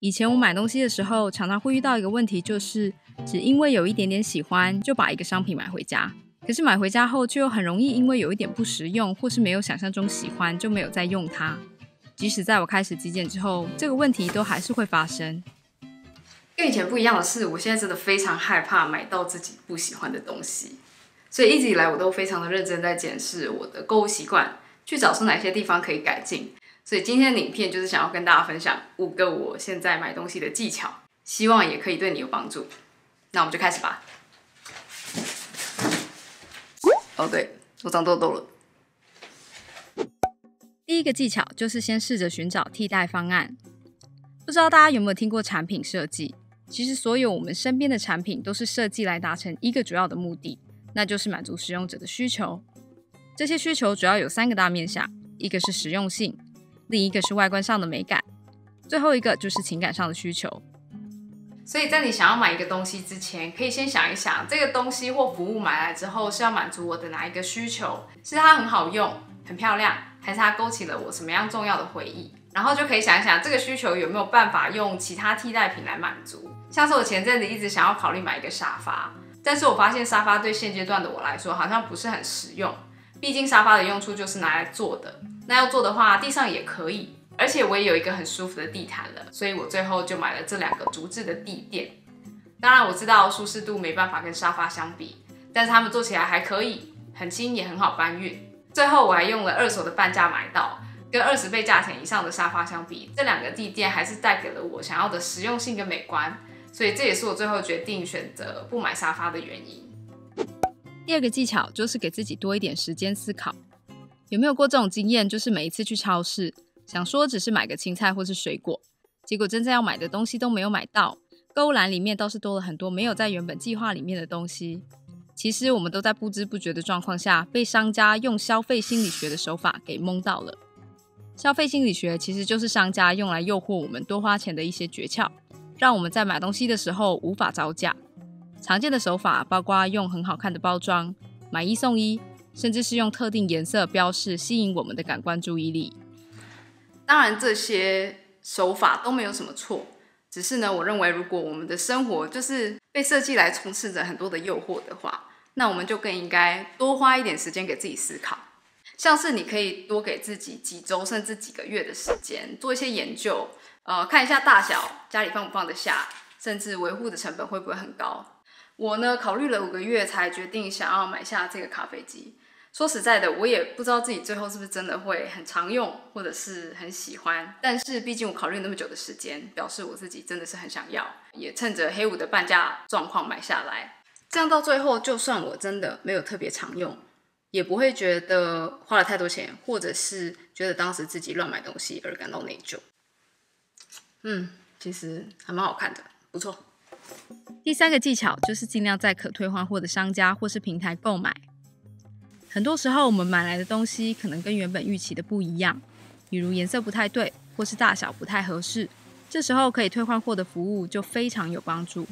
以前我买东西的时候，常常会遇到一个问题，就是只因为有一点点喜欢，就把一个商品买回家。可是买回家后，就又很容易因为有一点不实用，或是没有想象中喜欢，就没有再用它。即使在我开始极简之后，这个问题都还是会发生。跟以前不一样的是，我现在真的非常害怕买到自己不喜欢的东西，所以一直以来我都非常的认真在检视我的购物习惯，去找出哪些地方可以改进。所以今天的影片就是想要跟大家分享5个我现在买东西的技巧，希望也可以对你有帮助。那我们就开始吧。哦对，我长痘痘了。第一个技巧就是先试着寻找替代方案。不知道大家有没有听过产品设计？其实所有我们身边的产品都是设计来达成一个主要的目的，那就是满足使用者的需求。这些需求主要有3个大面向，一个是实用性，另一个是外观上的美感，最后一个就是情感上的需求。所以在你想要买一个东西之前，可以先想一想，这个东西或服务买来之后是要满足我的哪一个需求？是它很好用、很漂亮，还是它勾起了我什么样重要的回忆？然后就可以想一想，这个需求有没有办法用其他替代品来满足？像是我前阵子一直想要考虑买一个沙发，但是我发现沙发对现阶段的我来说好像不是很实用，毕竟沙发的用处就是拿来坐的，那要坐的话地上也可以，而且我也有一个很舒服的地毯了，所以我最后就买了这2个竹制的地垫。当然我知道舒适度没办法跟沙发相比，但是它们坐起来还可以，很轻也很好搬运。最后我还用了2手的半价买到，跟20倍价钱以上的沙发相比，这2个地垫还是带给了我想要的实用性跟美观，所以这也是我最后决定选择不买沙发的原因。第二个技巧就是给自己多一点时间思考。有没有过这种经验，就是每一次去超市，想说只是买个青菜或是水果，结果真正要买的东西都没有买到，购物篮里面倒是多了很多没有在原本计划里面的东西。其实我们都在不知不觉的状况下，被商家用消费心理学的手法给蒙到了。消费心理学其实就是商家用来诱惑我们多花钱的一些诀窍，让我们在买东西的时候无法招架。常见的手法包括用很好看的包装、买1送1，甚至是用特定颜色标示吸引我们的感官注意力。当然这些手法都没有什么错，只是呢，我认为如果我们的生活就是被设计来充斥着很多的诱惑的话，那我们就更应该多花一点时间给自己思考。像是你可以多给自己几周甚至几个月的时间，做一些研究，看一下大小，家里放不放得下，甚至维护的成本会不会很高。我呢，考虑了5个月才决定想要买下这个咖啡机。说实在的，我也不知道自己最后是不是真的会很常用，或者是很喜欢。但是毕竟我考虑那么久的时间，表示我自己真的是很想要，也趁着黑五的半价状况买下来。这样到最后，就算我真的没有特别常用，也不会觉得花了太多钱，或者是觉得当时自己乱买东西而感到内疚。其实还蛮好看的，不错。第3个技巧就是尽量在可退换货的商家或是平台购买。很多时候我们买来的东西可能跟原本预期的不一样，比如颜色不太对，或是大小不太合适，这时候可以退换货的服务就非常有帮助。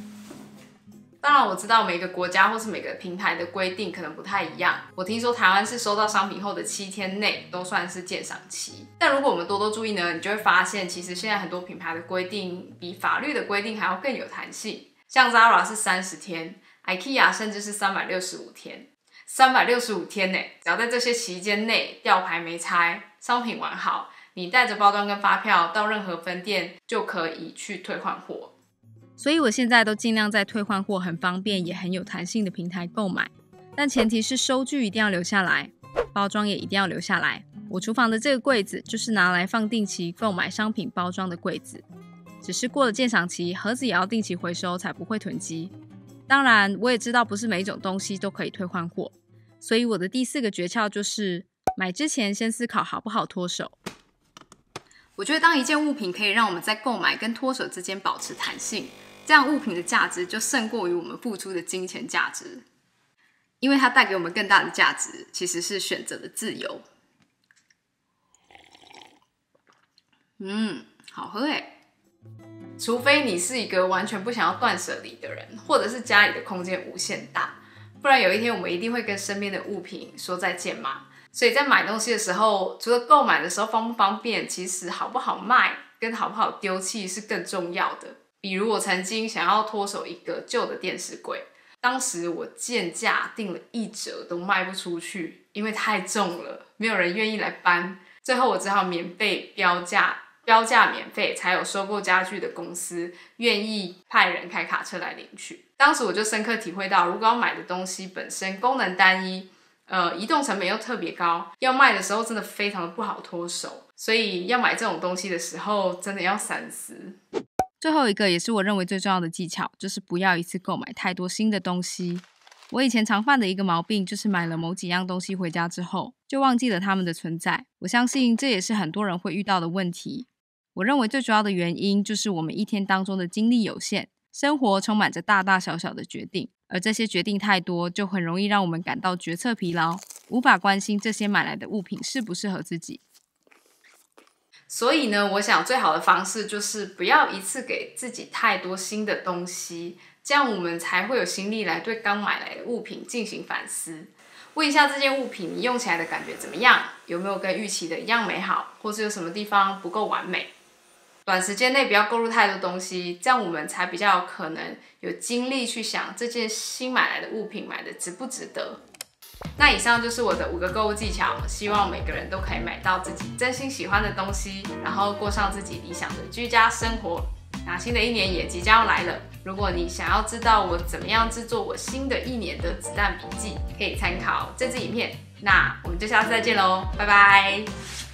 当然我知道每个国家或是每个平台的规定可能不太一样，我听说台湾是收到商品后的7天内都算是鉴赏期，但如果我们多多注意呢，你就会发现其实现在很多品牌的规定比法律的规定还要更有弹性，像 Zara 是30天， IKEA 甚至是365天。365天呢，只要在这些期间内吊牌没拆，商品完好，你带着包装跟发票到任何分店就可以去退换货。所以我现在都尽量在退换货很方便也很有弹性的平台购买，但前提是收据一定要留下来，包装也一定要留下来。我厨房的这个柜子就是拿来放定期购买商品包装的柜子，只是过了鉴赏期，盒子也要定期回收才不会囤积。当然我也知道不是每一种东西都可以退换货，所以我的第4个诀窍就是买之前先思考好不好脱手。我觉得当一件物品可以让我们在购买跟脱手之间保持弹性，这样物品的价值就胜过于我们付出的金钱价值，因为它带给我们更大的价值其实是选择的自由。好喝耶。除非你是一个完全不想要断舍离的人，或者是家里的空间无限大，不然有一天我们一定会跟身边的物品说再见嘛。所以在买东西的时候，除了购买的时候方不方便，其实好不好卖跟好不好丢弃是更重要的。比如我曾经想要脱手一个旧的电视柜，当时我贱价订了1折都卖不出去，因为太重了，没有人愿意来搬。最后我只好免费标价免费，才有收购家具的公司愿意派人开卡车来领取。当时我就深刻体会到，如果要买的东西本身功能单一，移动成本又特别高，要卖的时候真的非常的不好脱手，所以要买这种东西的时候真的要三思。最后一个也是我认为最重要的技巧，就是不要一次购买太多新的东西。我以前常犯的一个毛病，就是买了某几样东西回家之后，就忘记了它们的存在。我相信这也是很多人会遇到的问题。我认为最主要的原因就是我们一天当中的精力有限，生活充满着大大小小的决定，而这些决定太多，就很容易让我们感到决策疲劳，无法关心这些买来的物品适不适合自己。所以呢，我想最好的方式就是不要一次给自己太多新的东西，这样我们才会有心力来对刚买来的物品进行反思。问一下这件物品你用起来的感觉怎么样？有没有跟预期的一样美好，或是有什么地方不够完美？短时间内不要购入太多东西，这样我们才比较有可能有精力去想这件新买来的物品买的值不值得。那以上就是我的5个购物技巧，希望每个人都可以买到自己真心喜欢的东西，然后过上自己理想的居家生活。那新的一年也即将要来了，如果你想要知道我怎么样制作我新的一年的子弹笔记，可以参考这支影片。那我们就下次再见喽，拜拜。